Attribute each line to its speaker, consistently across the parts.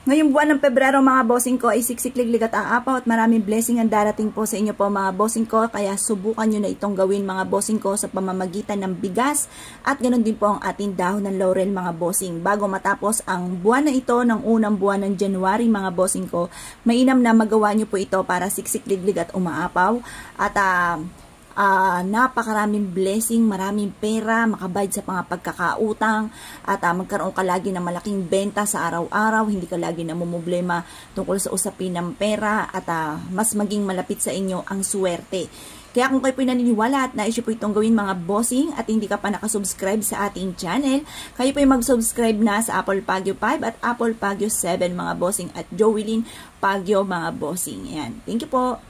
Speaker 1: Ngayong buwan ng Pebrero mga bossing ko ay siksik-liglig at aapaw at maraming blessing ang darating po sa inyo po mga bossing ko. Kaya subukan nyo na itong gawin mga bossing ko sa pamamagitan ng bigas at ganoon din po ang ating dahon ng laurel mga bossing. Bago matapos ang buwan na ito ng unang buwan ng January mga bossing ko, mainam na magawa nyo po ito para siksik-liglig at umaapaw at napakaraming blessing, maraming pera, makabayad sa mga pagkakautang at magkaroon ka lagi ng malaking benta sa araw-araw, hindi ka lagi namumblema tungkol sa usapin ng pera at mas maging malapit sa inyo ang swerte. Kaya kung kayo po naniniwala at nais po itong gawin mga bossing at hindi ka pa nakasubscribe sa ating channel, kayo po mag-subscribe na sa Apple Pagyo 5 at Apple Pagyo 7 mga bossing at Joelyn Pagyo mga bossing. Yan. Thank you po.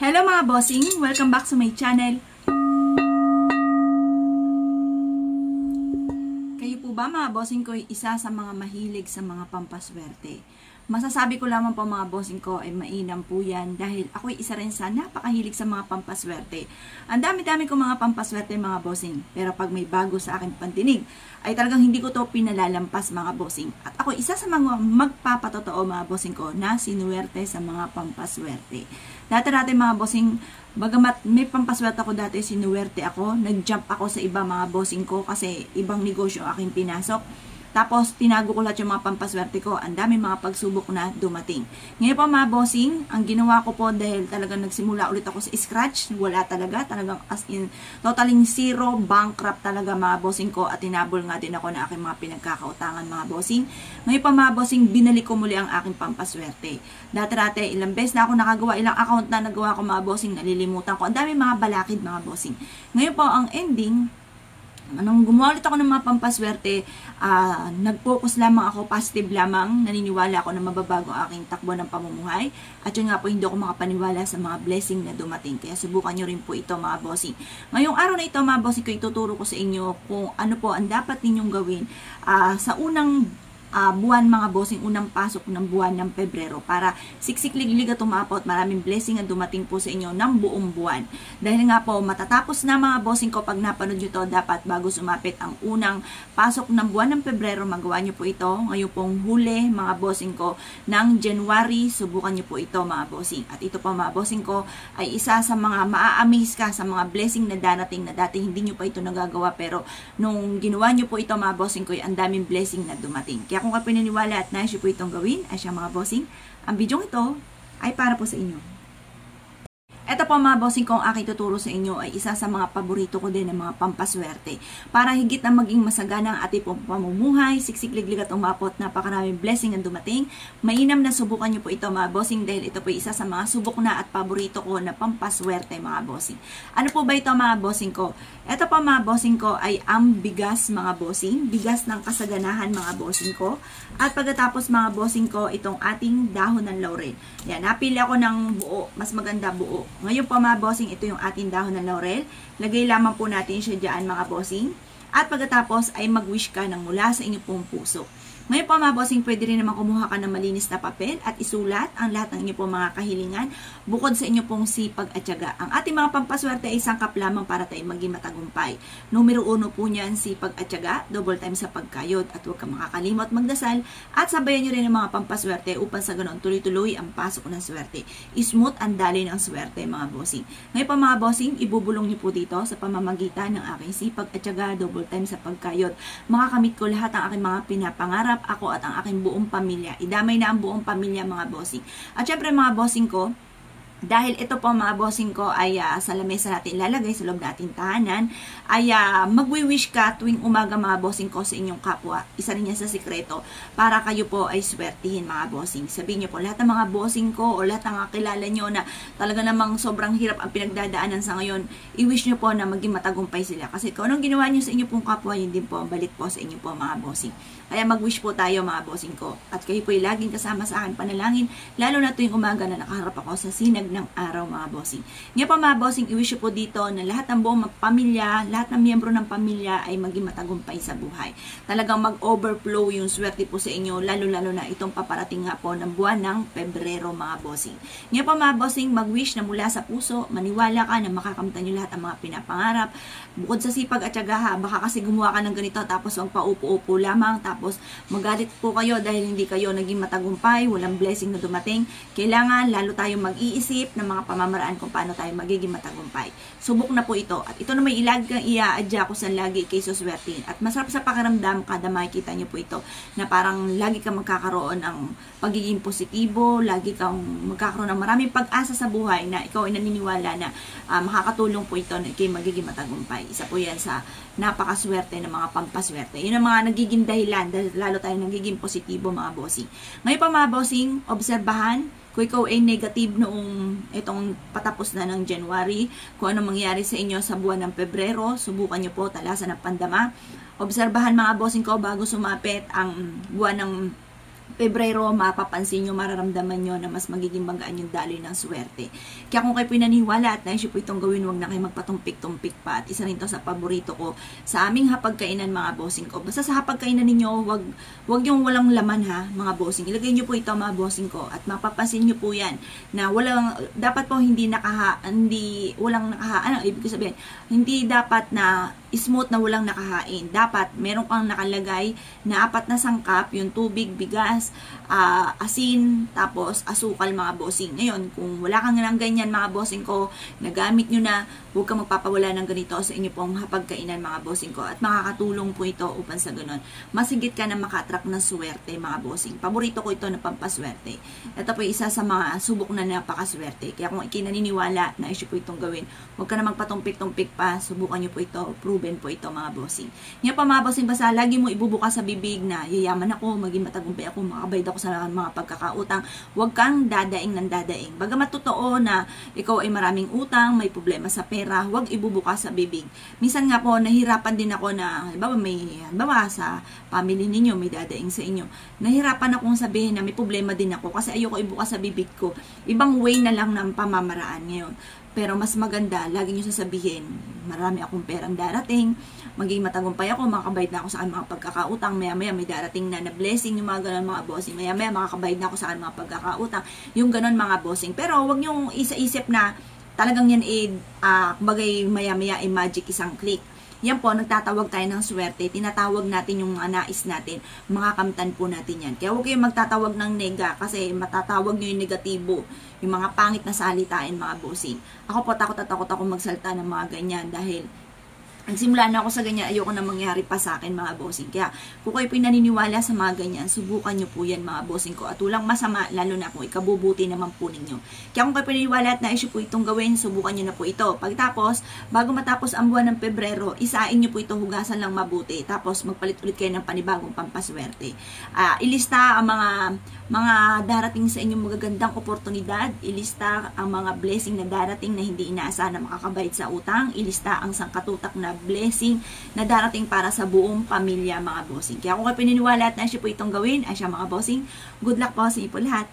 Speaker 1: Hello mga bossing! Welcome back to my channel. Kayo po ba mga bossing ko ay isa sa mga mahilig sa mga pampaswerte? Masasabi ko lamang po mga bossing ko ay mainam po yan dahil ako ay isa rin sa napakahilig sa mga pampaswerte. Ang dami-dami ko mga pampaswerte mga bossing, pero pag may bago sa akin pandinig ay talagang hindi ko to pinalalampas mga bossing. At ako isa sa mga magpapatotoo mga bossing ko na sinuwerte sa mga pampaswerte. Dati mga bossing, bagamat may pampaswerte ako dati, sinuwerte ako, nag-jump ako sa iba mga bossing ko kasi ibang negosyo aking pinasok. Tapos, tinago ko lahat yung mga pampaswerte ko. Ang dami mga pagsubok na dumating. Ngayon pa mga bossing, ang ginawa ko po dahil talagang nagsimula ulit ako sa scratch, wala talaga, talagang as in, totaling zero, bankrupt talaga mga bossing ko at tinabol nga din ako na aking mga pinagkakautangan mga bossing. Ngayon pa mga bossing, binalik ko muli ang aking pampaswerte. Dati-dati, ilang beses na ako nakagawa, ilang account na nagawa ko mga bossing, nalilimutan ko. Ang dami mga balakid mga bossing. Ngayon po, ang ending, nung gumawa ulit ako ng mga pampaswerte, nag-focus lamang ako, positive lamang, naniniwala ako na mababago ang aking takbo ng pamumuhay. At yun nga po, hindi ako makapaniwala sa mga blessing na dumating. Kaya subukan nyo rin po ito mga bossing. Ngayong araw na ito mga bossing ko, ituturo ko sa inyo kung ano po ang dapat ninyong gawin sa unang buwan mga bossing, unang pasok ng buwan ng Pebrero para siksik-liglig at umaapaw at maraming blessing ang dumating po sa inyo ng buong buwan. Dahil nga po matatapos na mga bossing ko pag napanood nyo to, dapat bago sumapit ang unang pasok ng buwan ng Pebrero, magawa nyo po ito. Ngayon pong huli mga bossing ko ng January, subukan nyo po ito mga bossing. At ito po mga bossing ko ay isa sa mga maa-amaze ka sa mga blessing na darating na dati hindi nyo pa ito nagagawa, pero nung ginawa nyo po ito mga bossing ko ay ang daming blessing na dumating. Kaya kung kayo pinaniwala at nais po itong gawin, ay siya mga bossing, ang bidyong ito ay para po sa inyo. Ito po mga bossing ko, ang aking tuturo sa inyo ay isa sa mga paborito ko din ng mga pampaswerte. Para higit na maging masagana ang ating pamumuhay, siksik-liglig at umapot, napakaraming blessing ang dumating. Mainam na subukan nyo po ito mga bossing dahil ito po isa sa mga subok na at paborito ko na pampaswerte mga bossing. Ano po ba ito mga bossing ko? Ito po mga bossing ko ay ang bigas mga bossing, bigas ng kasaganahan mga bossing ko. At pagkatapos mga bossing ko, itong ating dahon ng laurel. Yan, napili ako ng buo, mas maganda buo. Ngayon po mga bossing, ito yung ating dahon ng laurel. Lagay lamang po natin siya dyan mga bossing. At pagkatapos ay mag-wish ka ng mula sa inyong pong puso. Ngayon po mga bossing, pwede rin naman kumuha ka ng malinis na papel at isulat ang lahat ng inyong pong mga kahilingan bukod sa inyong pong sipag at tiyaga. Ang ating mga pampaswerte ay sangkap lamang para tayo maging matagumpay. Numero 1 po niyan, sipag at tiyaga, double time sa pagkayod at huwag kang makakalimot magdasal at sabayan nyo rin ang mga pampaswerte upang sa ganoon tuloy-tuloy ang pasok ng swerte. Smooth ang daloy ng swerte mga bossing. Ngayon po mga bossing, ibubulong nyo po dito sa pamamagitan ng aking sipag at tiyaga, double time sa pagkayod. Makakamit ko lahat ang aking mga pinapangarap, ako at ang aking buong pamilya. Idamay na ang buong pamilya mga bossing. At syempre mga bossing ko, Dahil ito po mga bossing ko ay sa lamesa natin ilalagay sa loob nating tahanan, ay magwi-wish ka tuwing umaga mga bossing ko sa inyong kapwa. Isa rin yan sa sikreto para kayo po ay swertihin mga bossing. Sabihin nyo po lahat ng mga bossing ko o lahat ng kakilala nyo na talaga namang sobrang hirap ang pinagdadaanan sa ngayon, i-wish nyo po na maging matagumpay sila. Kasi kung anong ginawa nyo sa inyo pong kapwa, yun din po ang balik po sa inyo po mga bossing. Kaya mag-wish po tayo mga bossing ko. At kayo po ay laging kasama sa akin panalangin, lalo na tuwing umaga na nakaharap ako sa sinag ng araw mga bossing. Ngayon po mga bossing, i-wish po dito na lahat ng buong pamilya, lahat ng miyembro ng pamilya ay maging matagumpay sa buhay. Talagang mag-overflow yung swerte po sa inyo, lalo-lalo na itong paparating nga po ng buwan ng Pebrero mga bossing. Ngayon po mga bossing, mag-wish na mula sa puso, maniwala ka na makakamtan nyo lahat ang mga pinapangarap. Bukod sa sipag at tiyaga, baka kasi gumawa ka ng ganito tapos ang paupo-upo lamang, tapos magalit po kayo dahil hindi kayo naging matagumpay, walang blessing na dumating. Kailangan lalo tayong mag-iisip ng mga pamamaraan kung paano tayo magiging matagumpay. Subok na po ito. At ito na may i-adya ko sa lagi kay suswertin. At masarap sa pakiramdam kada makikita nyo po ito na parang lagi kang magkakaroon ng pagiging positibo, lagi kang magkakaroon ng maraming pag-asa sa buhay na ikaw ay naniniwala na makakatulong po ito na kayo magiging matagumpay. Isa po yan sa napakaswerte ng mga pampaswerte. Yun ang mga nagiging dahilan dahil lalo tayo nagiging positibo mga bossing. Ngayon pa mga bossing, obserbahan kung ikaw ay negative noong itong patapos na ng January, kung ano mangyari sa inyo sa buwan ng Pebrero, subukan nyo po talasan ng pandama. Obserbahan mga bossing ko bago sumapit ang buwan ng Pebrero, mapapansin nyo, mararamdaman nyo na mas magiging banggaan yung daloy ng swerte. Kaya kung kayo pinaniwala at naisip po itong gawin, huwag na kayo magpatumpik-tumpik pa. At isa rin to sa paborito ko sa aming hapagkainan mga bossing ko. Basta sa hapagkainan ninyo, wag yung walang laman ha mga bossing. Ilagay nyo po ito mga bossing ko at mapapansin nyo po yan na dapat po ibig sabihin, hindi dapat na smooth na walang nakahain. Dapat meron kang nakalagay na 4 na sangkap, yung tubig, bigas, asin, tapos asukal mga bossing. Ngayon, kung wala kang ng ganyan mga bossing ko, nagamit nyo na, huwag kang magpapawala ng ganito sa inyo pong hapagkainan mga bossing ko. At makakatulong po ito upang sa ganun. Masigit ka na makatrack ng swerte mga bossing. Paborito ko ito na pampaswerte. Ito po isa sa mga subok na napakaswerte. Kaya kung ikinaniniwala na issue po itong gawin, huwag ka na magpatumpik-tumpik pa, subukan nyo po ito, proven po ito mga bossing. Ngayon pa mga bossing, basta lagi mo ibubukas sa bibig na yayaman ako, maging matagumpay ako, makabayad ako sa mga pagkakautang. Huwag kang dadaing ng dadaing. Bagamat totoo na ikaw ay maraming utang, may problema sa pera, huwag ibubukas sa bibig. Minsan nga po, nahirapan din ako na, halimbawa sa family ninyo, may dadaing sa inyo. Nahirapan akong sabihin na may problema din ako kasi ayoko ibukas sa bibig ko. Ibang way na lang ng pamamaraan ngayon. Pero mas maganda, lagi nyo sasabihin, marami akong perang darating, maging matagumpay ako, makakabayad na ako sa mga pagkakautang, maya-maya may darating na blessing, yung mga ganun mga bossing, maya-maya makakabayad na ako sa mga pagkakautang, yung ganun mga bossing. Pero wag nyo isa-isip na talagang yan bagay maya-maya ay magic isang click. Yan po, nagtatawag tayo ng swerte, tinatawag natin yung mga nais natin, makakamtan po natin yan. Kaya huwag kayong magtatawag ng nega kasi matatawag nyo yung negatibo, yung mga pangit na salitain mga bossing. Ako po, takot ako magsalta ng mga ganyan dahil nagsimula na ako sa ganyan, ayoko na mangyari pa sa akin mga bossing. Kaya kung kayo pinaniniwala sa mga ganyan, subukan nyo po yan mga bossing ko. At walang masama, lalo na kung ikabubuti naman po ninyo. Kaya kung kayo pinaniniwala at na-issue po itong gawin, subukan nyo na po ito. Pagtapos, bago matapos ang buwan ng Pebrero, isain nyo po ito, hugasan lang mabuti. Tapos magpalit ulit kayo ng panibagong pampaswerte. Ilista ang mga darating sa inyong magagandang oportunidad. Ilista ang mga blessing na darating na hindi inaasahan na makakabayad sa utang. Ilista ang sangkatutak na blessing na darating para sa buong pamilya mga bossing. Kaya kung kayo pininiwala at na siya po itong gawin, ay siya mga bossing, good luck po sa inyo po lahat.